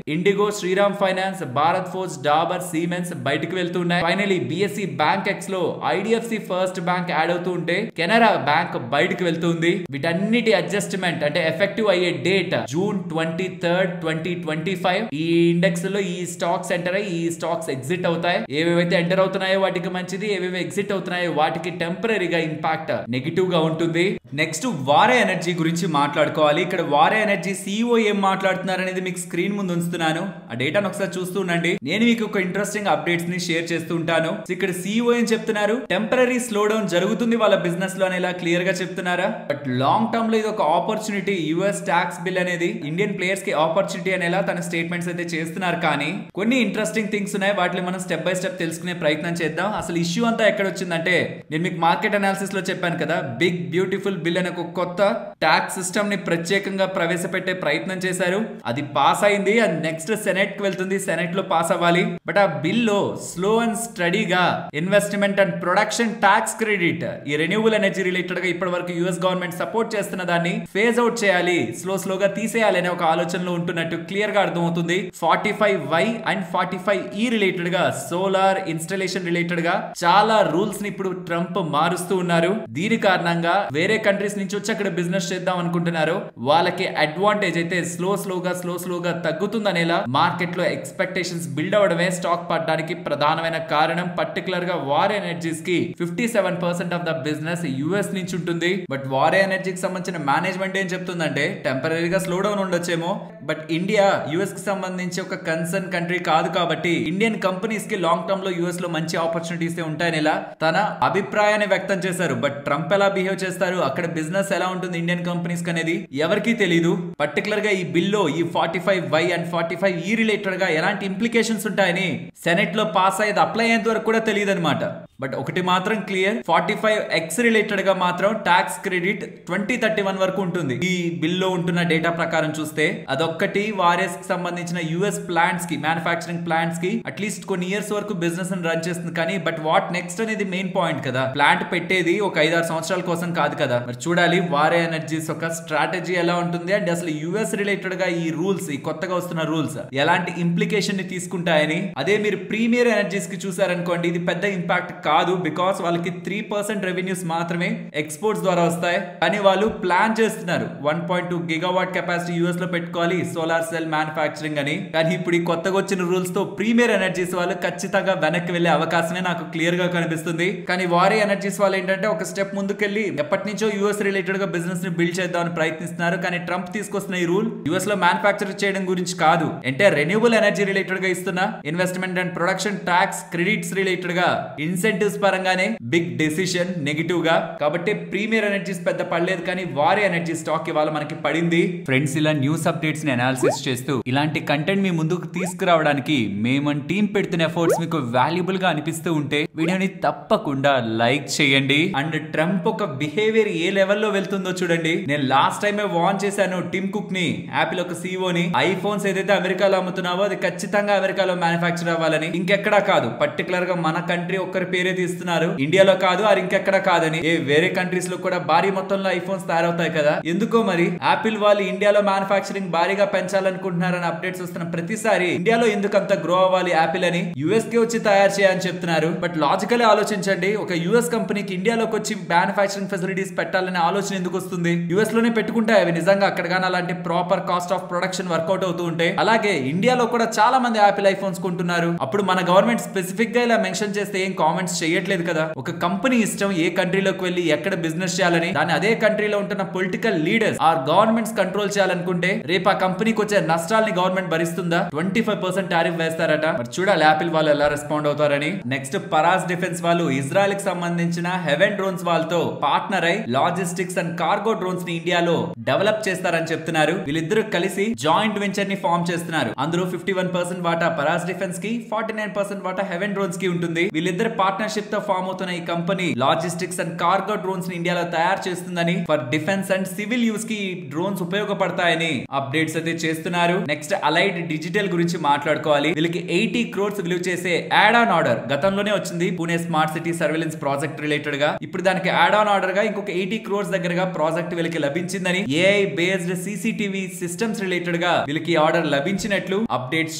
ఇండిగో, శ్రీరామ్ ఫైనాన్స్, భారత్ ఫోర్జ్, డాబర్, సీమెన్స్ బయటకు వెళ్తున్నాయి. ఫైనలీ బిఎస్సి బ్యాంక్ ఎక్స్ లో ఐడిఎఫ్సి ఫస్ట్ బ్యాంక్ యాడ్ అవుతూ ఉంటే కెనరా బ్యాంక్ బయటకు వెళ్తుంది. వీటన్నిటి అడ్జస్ట్మెంట్ అంటే ఎఫెక్టివ్ అయ్యే డేట్ జూన్ 23rd, 2025. ఈ ఇండెక్స్ లో ఈ స్టాక్స్ ఎంటర్ అయ్యి ఈ స్టాక్స్ ఎగ్జిట్ అవుతాయి. ఏవేవైతే ఎంటర్ అవుతున్నాయో వాటికి మంచిది, ఏవేవి ఎగ్జిట్ అవుతున్నాయో వాటికి టెంపరీగా ఇంపాక్ట్ నెగిటివ్ గా ఉంటుంది. నెక్స్ట్ వారే ఎనర్జీ గురించి మాట్లాడుకోవాలి. ఇక్కడ వారే ఎనర్జీ సిఇఓ ఏం మాట్లాడుతున్నారు అనేది మీకు స్క్రీన్ ముందు ఉంచుతున్నాను. ఆ డేటాను ఒకసారి చూస్తూ ఉండండి. నేను మీకు ఒక ఇంట్రెస్టింగ్ అప్డేట్స్ ని షేర్ చేస్తూ ఉంటాను. ఇక్కడ సిఇఓ ఏం చెప్తున్నారు, టెంపరీ స్లో డౌన్ జరుగుతుంది వాళ్ళ బిజినెస్ లో అనేలా క్లియర్ గా చెప్తున్నారా. బట్ లాంగ్ టర్మ్ లో ఇది ఒక ఆపర్చునిటీ, యుఎస్ ట్యాక్స్ బిల్ అనేది ఇండియన్ ప్లేయర్స్ కి ఆపర్చునిటీ అనేలా తన స్టేట్మెంట్స్ అయితే చేస్తున్నారు. కానీ కొన్ని ఇంట్రెస్టింగ్ థింగ్స్ ఉన్నాయి, వాటిని మనం స్టెప్ బై స్టెప్ తెలుసుకునే ప్రయత్నం చేద్దాం. అసలు ఇష్యూ అంతా ఎక్కడ వచ్చిందంటే నేను మీకు మార్కెట్ అనాలిసిస్ లో చెప్పాను కదా, బిగ్ బ్యూటిఫుల్ బిల్ అనే ఒక కొత్త ట్యాక్స్ సిస్టమ్ ని ప్రత్యేకంగా ప్రవేశపెట్టే ప్రయత్నం చేశారు. అది పాస్ అయింది, అది నెక్స్ట్ సెనెట్ కి వెళ్తుంది, సెనెట్ లో పాస్ అవ్వాలి. బట్ ఆ బిల్ లో స్లో అండ్ స్టడీగా investment and production tax credit ఈ రెన్యూవబుల్ ఎనర్జీ రిలేటెడ్ గా ఇప్పటి వరకు యుఎస్ గవర్నమెంట్ సపోర్ట్ చేస్తున్న దాన్ని ఫేజ్ అవుట్ చేయాలి, స్లోగా తీసేయాలి అనే ఒక ఆలోచనలో ఉంటున్నట్టు క్లియర్ గా అర్థమవుతుంది. 45Y అండ్ 45E రిలేటెడ్ గా సోలార్ ఇన్స్టాలేషన్ రిలేటెడ్ గా చాలా రూల్స్ ని ఇప్పుడు ట్రంప్ మారుస్తూ ఉన్నారు. దీని కారణంగా వేరే కంట్రీస్ నుంచి వచ్చి అక్కడ బిజినెస్ చేద్దాం అనుకుంటున్నారు, వాళ్ళకి అడ్వాంటేజ్ అయితే స్లోగా తగ్గుతుందనేలా మార్కెట్ లో ఎక్స్పెక్టేషన్స్ బిల్డ్ అవడమే స్టాక్ పడడానికి ప్రధానమైన కారణం. పర్టికులర్ గా వారే ఎనర్జీస్ కి 57% ఆఫ్ ద బిజినెస్ యుఎస్ నుంచి ఉంటుంది. బట్ వారే ఎనర్జీకి సంబంధించిన మేనేజ్మెంట్ ఏం చెప్తుందంటే టెంపరీగా స్లో డౌన్ ఉండొచ్చేమో, బట్ ఇండియా యుఎస్ కి సంబంధించి ఒక కన్సర్న్ కంట్రీ కాదు కాబట్టి ఇండియన్ కంపెనీస్ కి లాంగ్ టర్మ్ లో యుఎస్ లో మంచి ఆపర్చునిటీస్ ఉంటాయని ఇలా తన అభిప్రాయాన్ని వ్యక్తం చేశారు. బట్ ట్రంప్ ఎలా బిహేవ్ చేస్తారు, అక్కడ బిజినెస్ ఎలా ఉంటుంది ఇండియన్ కంపెనీస్ అనేది ఎవరికీ తెలియదు. పర్టికులర్ గా ఈ బిల్లో ఈ 45Y అండ్ 45E రిలేటెడ్ గా ఎలాంటి ఇంప్లికేషన్స్ ఉంటాయని సెనెట్ లో పాస్ అయ్యేది అప్లై అయ్యేంత వరకు కూడా తెలియదు అనమాట. బట్ ఒకటి మాత్రం క్లియర్, 45X రిలేటెడ్ గా మాత్రం ట్యాక్స్ క్రెడిట్ 2031 వరకు ఉంటుంది. ఈ బిల్లో ఉంటున్న డేటా ప్రకారం చూస్తే అదొక్కటి వారేస్ కి సంబంధించిన యుఎస్ ప్లాంట్స్ కి, మ్యానుఫాక్చరింగ్ ప్లాంట్స్ కి అట్లీస్ట్ కొన్ని ఇయర్స్ వరకు బిజినెస్ రన్ చేస్తుంది. కానీ బట్ వాట్ నెక్స్ట్ అనేది మెయిన్ పాయింట్ కదా, ప్లాంట్ పెట్టేది ఒక 5-6 సంవత్సరాల కోసం కాదు కదా. మరి చూడాలి వారే ఎనర్జీస్ ఒక స్ట్రాటజీ ఎలా ఉంటుంది అండ్ అసలు యుఎస్ రిలేటెడ్ గా ఈ రూల్స్, ఈ కొత్తగా వస్తున్న రూల్స్ ఎలాంటి ఇంప్లికేషన్ ని తీసుకుంటాయని. అదే మీరు ప్రీమియర్ ఎనర్జీస్ కి చూసారనుకోండి, ఇది పెద్ద ఇంపాక్ట్ కాదు, బికాస్ వాళ్ళకి 3% రెవెన్యూస్ మాత్రమే ఎక్స్పోర్ట్స్ ద్వారా వస్తాయి. కానీ వాళ్ళు ప్లాన్ చేస్తున్నారు 1.2 గిగావాట్ కెపాసిటీ యూఎస్ లో పెట్టుకోవాలి సోలార్ సెల్ మ్యానుఫ్యాక్చరింగ్ అని. కానీ ఇప్పుడు ఈ కొత్తగా వచ్చిన రూల్స్ తో ప్రీమియర్ ఎనర్జీస్ వాళ్ళు ఖచ్చితంగా వెనక్కి వెళ్లే అవకాశమే నాకు క్లియర్ గా కనిపిస్తుంది. కానీ వారి ఎనర్జీస్ వాళ్ళు ఏంటంటే ఒక స్టెప్ ముందుకెళ్లి ఎప్పటి నుంచో యూఎస్ రిలేటెడ్ గా బిజినెస్ ని బిల్డ్ చేద్దామని ప్రయత్నిస్తున్నారు. కానీ ట్రంప్ తీసుకొస్తున్న ఈ రూల్ యూఎస్ లో మ్యానుఫ్యాక్చర్ చేయడం గురించి కాదు, అంటే రెన్యూబుల్ ఎనర్జీ రిలేటెడ్ గా ఇస్తున్న investment and production tax credits related గా ఇన్సెంటివ్స్ పరంగానే బిగ్ డెసిషన్ నెగిటివ్ గా. కాబట్టి ప్రీమియర్ ఎనర్జీస్ పెద్ద పడలేదు, కానీ వారి ఎనర్జీ స్టాక్ ఇవాళ మనకి పడింది. ఫ్రెండ్స్, ఇలా న్యూస్ అప్డేట్స్ ని అనాలిసిస్ చేస్తూ ఇలాంటి కంటెంట్ మీ ముందుకు తీసుకురావడానికి మేము టీం పెడుతున్న ఎఫర్ట్స్ మీకు వాల్యుబుల్ గా అనిపిస్తూ ఉంటే వీడియోని తప్పకుండా లైక్ చేయండి. అండ్ ట్రంప్ ఒక బిహేవియర్ ఏ లెవెల్లో వెళ్తుందో చూడండి. నేను లాస్ట్ టైం వార్న్ చేశాను టిమ్ కుక్ ని, యాపిల్ ఒక CEO ని, ఐఫోన్స్ ఏదైతే అమెరికాలో అమ్ముతున్నావో అది ఖచ్చితంగా అమెరికాలో మ్యానుఫ్యాక్చర్ అవ్వాలని, ఇంకెక్కడా కాదు. పర్టికులర్ గా మన కంట్రీ ఒక్కరి పేరే తీస్తున్నారు, ఇండియాలో కాదు అది ఇంకెక్కడా కాదని. వేరే కంట్రీస్ లో కూడా భారీ మొత్తంలో ఐఫోన్స్ తయారవుతాయి కదా. ఎందుకో మరి యాపిల్ వాళ్ళు ఇండియాలో మ్యానుఫ్యాక్చరింగ్ భారీగా పెంచాలనుకుంటున్నారని అప్డేట్స్ వస్తున్న ప్రతిసారి ఇండియాలో ఎందుకు అంత గ్రో అవ్వాలి యాపిల్ అని యుఎస్ కి వచ్చి తయారు చేయాలని చెప్తున్నారు. బట్ లాజికల్ ఆలోచించండి, ఒక యుఎస్ కంపెనీకి ఇండియాలోకి వచ్చి మ్యానుఫ్యాక్చరింగ్ ఫెసిలిటీస్ పెట్టాలనే ఆలోచన ఎందుకు వస్తుంది? యుఎస్ లోనే పెట్టుకుంటే అవి నిజంగా అక్కడ గానీ అలాంటి proper cost of production work out అవుతూ ఉంటే. అలాగే ఇండియాలో కూడా చాలా మంది యాపిల్ ఐఫోన్స్ కొంటున్నారు. అప్పుడు మన గవర్నమెంట్ స్పెసిఫిక్ గా ఇలా మెన్షన్ చేస్తే ఏం కామెంట్స్ చేయట్లేదు కదా. ఒక కంపెనీ ఇష్టం ఏ కంట్రీలోకి వెళ్ళి ఎక్కడ బిజినెస్ చేయాలని, దాన్ని అదే కంట్రీలో ఉంటున్న political leaders or governments control చేయాలనుకుంటే రేపు ఆ కంపెనీకి వచ్చే నష్టాలని గవర్నమెంట్ భరిస్తుందా? 25% టారిఫ్ వేస్తారట. మరి చూడాలి యాపిల్ వాళ్ళు ఎలా రెస్పాండ్ అవుతారని. నెక్స్ట్, పరాస్ డిఫెన్స్ వాళ్ళు ఇజ్రాయెల్ కి సంబంధించిన హెవెన్ డ్రోన్స్ వాళ్ళతో పార్ట్నర్ అయి లాజిస్టిక్స్ అండ్ కార్గో డ్రోన్స్ ని ఇండియాలో డెవలప్ చేస్తారని చెప్తున్నారు. వీళ్ళిద్దరూ కలిసి జాయింట్ వెంచర్ ని ఫార్మ్ చేస్తున్నారు. అందులో 51% వాటా పరాస్ డిఫెన్స్ కి, 49% వాటా హెవెన్ డ్రోన్స్ కి ఉంటుంది. వీళ్ళిద్దరు పార్ట్నర్షిప్ తో ఫార్మ్ అవుతున్న ఈ company logistics and cargo drones ని ఇండియాలో తయారు చేస్తుందని, for defence and civil use కి డ్రోన్స్ ఉపయోగపడతాయని అప్డేట్స్ అయితే చేస్తున్నారు. నెక్స్ట్, అలైడ్ డిజిటల్ గురించి మాట్లాడుకోవాలి. వీళ్ళకి 80 crores విలువ చేసే యాడ్ ఆన్ ఆర్డర్ గతంలోనే వచ్చింది Pune smart city surveillance project related గా. ఇప్పుడు దానికి యాడ్ ఆన్ ఆర్డర్ గా ఇంకొక 80 crores దగ్గరగా ప్రాజెక్ట్ వీళ్ళకి లభించిందని, AI based CCTV systems related గా వీళ్ళకి ఆర్డర్ లభించినట్లు అప్డేట్స్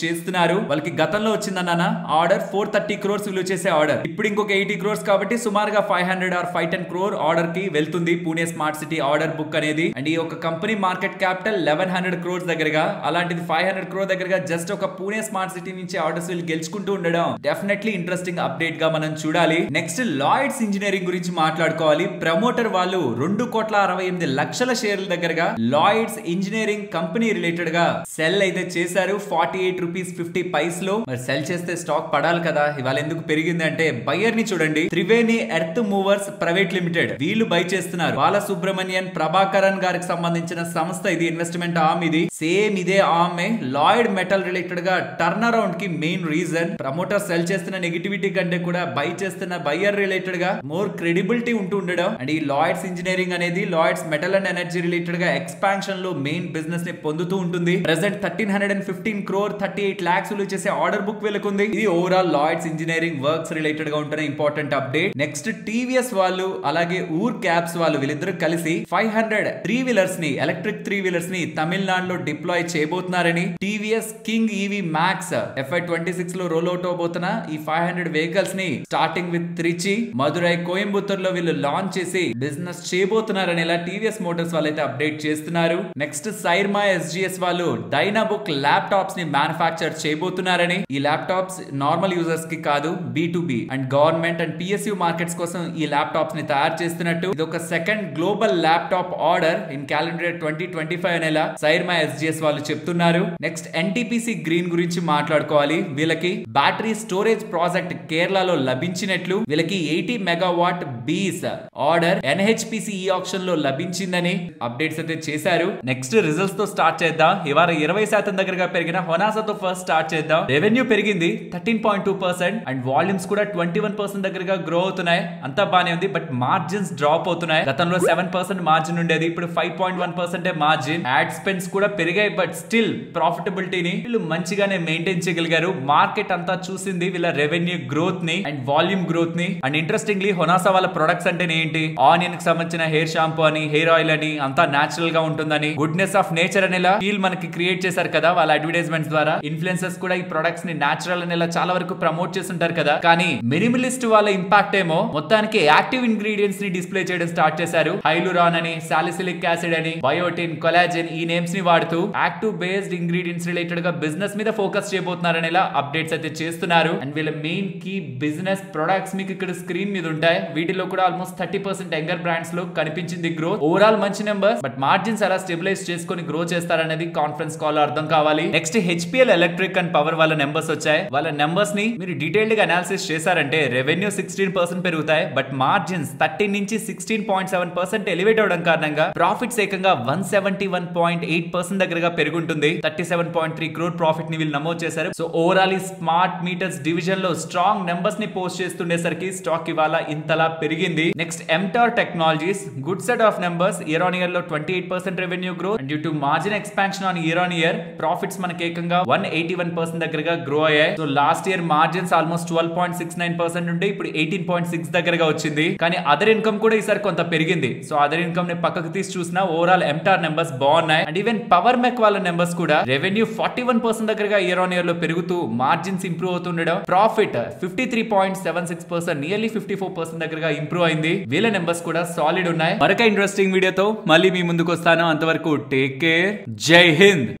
చేస్తున్నారు. వాళ్ళకి గతంలో వచ్చిందన్న ఆర్డర్ 430 crores విలువ చేసే ఆర్డర్. ఇప్పుడు ఇంకొక 80 crores కాబట్టి సుమారుగా 500 or 510 crore ఆర్డర్ కి వెళ్తుంది Pune smart city order book అనేది. అండ్ ఈ ఒక కంపెనీ మార్కెట్ క్యాపిటల్ 1100 crores దగ్గరగా, అలాంటిది 500 crore దగ్గరగా జస్ట్ ఒక పూణే స్మార్ట్ సిటీ నుంచి ఆర్డర్స్ వీళ్ళు గెలుచుకుంటూ ఉండడం డెఫినెట్లీ ఇంట్రెస్టింగ్ అప్డేట్ గా మనం చూడాలి. నెక్స్ట్, లాయిడ్స్ ఇంజనీరింగ్ గురించి మాట్లాడుకోవాలి. ప్రమోటర్ వాళ్ళు 2,68,00,000 షేర్ల దగ్గరగా లాయిడ్స్ ఇంజనీరింగ్ కంపెనీ రిలేటెడ్ గా సెల్ అయితే చేశారు 48 రూపీస్ 50 పైసలో. మరి సెల్ చేస్తే స్టాక్ పడాలి కదా. ఇవాళ ఎందుకు పెరిగింది అంటే బయ్యర్ ని చూడండి, Triveni earth movers private limited వీళ్ళు బై చేస్తున్నారు. బాలసుబ్రమణ్యన్ ప్రభాకరన్ గారికి సంబంధించిన సంస్థ ఇది, ఇన్వెస్ట్మెంట్ ఆర్మ్ ఇది. సేమ్ ఇదే ఆర్మ్ లాయిడ్ మెటల్ రిలేటెడ్ గా టర్న్ అరౌండ్ కి మెయిన్ రీజన్. ప్రమోటర్ సెల్ చేస్తున్న నెగిటివిటీ కంటే కూడా బై చేస్తున్న బయ్యర్ రిలేటెడ్ గా మోర్ క్రెడిబిలిటీ ఉంటూ ఉండడం. అండ్ ఈ లాయిడ్స్ ఇంజనీరింగ్ అనేది Lloyds metal and energy related గా ఎక్స్పాన్షన్ లో మెయిన్ బిజినెస్ ని పొందుతూ ఉంటుంది. ప్రెసెంట్ 1315 crore 38 lakhs విలువ చేసే ఆర్డర్ బుక్ వెలుకుంది. ఇది overall Lloyds Engineering Works related గా ఉంటున్న ఇంపార్టెంట్ అప్డేట్. నెక్స్ట్, టీవీఎస్ వాళ్ళు అలాగే ఊర్ క్యాబ్స్ వాళ్ళు వీళ్ళిద్దరు కలిసి 500 3-wheelers ని, ఎలక్ట్రిక్ 3-wheelers ని తమిళనాడులో డిప్లాయ్ చేయబోతున్నారని, TVS King EV Max FY26 లో రోల్ అవుట్ అవబోతున్న ఈ 500 వెహికల్స్ ని స్టార్టింగ్ విత్ త్రిచి, మదురై, కోయంబత్తూర్ లో వీళ్ళు లాంచ్ చేసి బిజినెస్ చేయబోతున్నారని ఇలా టీవీఎస్ మోటార్స్ వాళ్ళైతే అప్డేట్ చేస్తున్నారు. నెక్స్ట్, సైర్మా SGS వాళ్ళు డైనాబుక్ ల్యాప్టాప్స్ ని మ్యానుఫ్యాక్చర్ చేయబోతున్నారని. ఈ ల్యాప్టాప్స్ నార్మల్ యూజర్స్ కి కాదు, B2B and government and PSU markets కోసం ఈ ల్యాప్టాప్స్ ని తయారు చేస్తున్నట్టు. ఇది ఒక second global laptop order in calendar 2025 అనేలా సైర్మా SGS వాళ్ళు చెప్తున్నారు. నెక్స్ట్, NTPC గ్రీన్ గురించి మాట్లాడుకోవాలి. వీళ్ళకి బ్యాటరీ స్టోరేజ్ ప్రాజెక్ట్ కేరళలో లభించినట్లు, వీళ్ళకి 80 మెగావాట్ బీస్ ఆర్డర్ NHPC ఈ ఆప్షన్ లో లభించిందని అప్డేట్స్ అయితే చేశారు. నెక్స్ట్, రిజల్ట్స్ తో స్టార్ట్ చేద్దాం. ఇవాళ 20% దగ్గరగా పెరిగిన హొనాసాతో ఫస్ట్ స్టార్ట్ చేద్దాం. రెవెన్యూ పెరిగింది 13.2% అండ్ వాల్యూమ్స్ కూడా 21% దగ్గరగా గ్రో అవుతున్నాయి. అంతా బానే ఉంది, బట్ మార్జిన్స్ డ్రాప్ అవుతున్నాయి. గతంలో 7% మార్జిన్ ఉండేది, ఇప్పుడు 5.1% మార్జిన్. యాడ్ స్పెండ్స్ కూడా పెరిగాయి, బట్ స్టిల్ ప్రాఫిటబిలిటీని వీళ్ళు మంచిగానే మెయింటైన్ చేయగలిగారు. మార్కెట్ అంతా చూసింది వీళ్ళ రెవెన్యూ గ్రోత్ ని అండ్ వాల్యూమ్ గ్రోత్ ని. అండ్ ఇంట్రెస్టింగ్లీ హొనాసా వాళ్ళ ప్రొడక్ట్స్ అంటే ఏంటి, ఆనియన్ కి సంబంధించిన హెయిర్ షాంపూ అని, హెయిర్ ఆయిల్ అని, అంతా నేచురల్ గా ఉంటుందని, గుడ్నెస్ ఆఫ్ నేచర్ అనేలా ఫీల్ మనకి క్రియేట్ చేశారు కదా వాళ్ళ అడ్వర్టైజ్మెంట్స్ ద్వారా. ఇన్ఫ్లుయెన్సర్స్ కూడా ఈ ప్రొడక్ట్స్ ని నేచురల్ అనేలా చాలా వరకు ప్రమోట్ చేస్తుంటారు కదా. కానీ మినిమలిస్ట్ వాళ్ళ ఇంపాక్ట్ ఏమో మొత్తానికి యాక్టివ్ ఇంగ్రీడియంట్స్ ని డిస్ప్లే చేయడం స్టార్ట్ చేశారు. హైలురాన్ అని, సాలిసిలిక్ యాసిడ్ అని, బయోటిన్, కొలాజెన్ ఈ నేమ్స్ ని వాడుతూ యాక్టివ్ బేస్డ్ ఇంగ్రీడియంట్స్ రిలేటెడ్ గా బిజినెస్ మీద ఫోకస్ చేయబోతున్నారని ఇలా అప్డేట్స్ అయితే చేస్తున్నారు. అండ్ వీళ్ళ మెయిన్ కీ బిజినెస్ ప్రొడక్ట్స్ మీకు ఇక్కడ స్క్రీన్ మీద ఉంటాయి. వీటిలో కూడా ఆల్మోస్ట్ 30% యంగర్ బ్రాండ్స్ లో కనిపించింది గ్రోత్. ఓవరాల్ మంచి నెంబర్స్, బట్ మార్జిన్స్ ఎలా స్టెబిలైజ్ చేసుకొని గ్రో చేస్తారనేది కాన్ఫరెన్స్ కాల్ లో అర్థం కావాలి. Next HPL electric and power వాళ్ళ నెంబర్స్ వచ్చాయి. వాళ్ళ నెంబర్స్ ని మీరు డీటెయిల్డ్ గా అనాలిసిస్ చేశారంటే రెవెన్యూ 16% పెరుగుతాయి, బట్ మార్జిన్స్ 13 నుంచి 16.7% ఎలివేట్ అవడం కారణంగా ప్రాఫిట్స్ ఏకంగా 171.8% దగ్గరగా పెరుగుంటుంది. 37.3 crore ప్రాఫిట్ ని వీళ్ళు నమోదు చేశారు. సో ఓవరాల్ ఈ స్మార్ట్ మీటర్స్ డివిజన్ లో స్ట్రాంగ్ నెంబర్స్ ని పోస్ట్ చేస్తుండేసరికి స్టాక్ ఇవాళ ఇంతలా పెరిగింది. Next Ntorq technologies good set of numbers. Year on year లో 28% revenue growth and due to margin expansion on year profits మనకి ఏకంగా 181% దగ్గరగా గ్రో అయ్యాయి. So last year margins almost 12.69% ఉంటే ఇప్పుడు 18.6 దగ్గరగా వచ్చింది. కానీ అదర్ ఇన్కమ్ కూడా ఈసారి కొంత పెరిగింది. సో అదర్ ఇన్కమ్ ని పక్కకు తీసి చూసినా ఓవరాల్ ఎంటార్ నెంబర్స్ బాగున్నాయి. అండ్ ఈవెన్ పవర్ మెక్ వాళ్ళ నెంబర్స్ కూడా రెవెన్యూ 41% దగ్గరగా ఇయర్ ఆన్ ఇయర్ లో పెరుగుతూ మార్జిన్స్ ఇంప్రూవ్ అవుతుండడం, ప్రాఫిట్ 53.76% నియర్లీ 54% దగ్గరగా ఇంప్రూవ్ అయింది. వీళ్ళ నెంబర్స్ కూడా సాలిడ్ ఉన్నాయి. మరొక ఇంట్రెస్టింగ్ వీడియోతో మళ్ళీ మీ ముందుకు వస్తాను. అంతవరకు టేక్ కేర్. జై హింద్.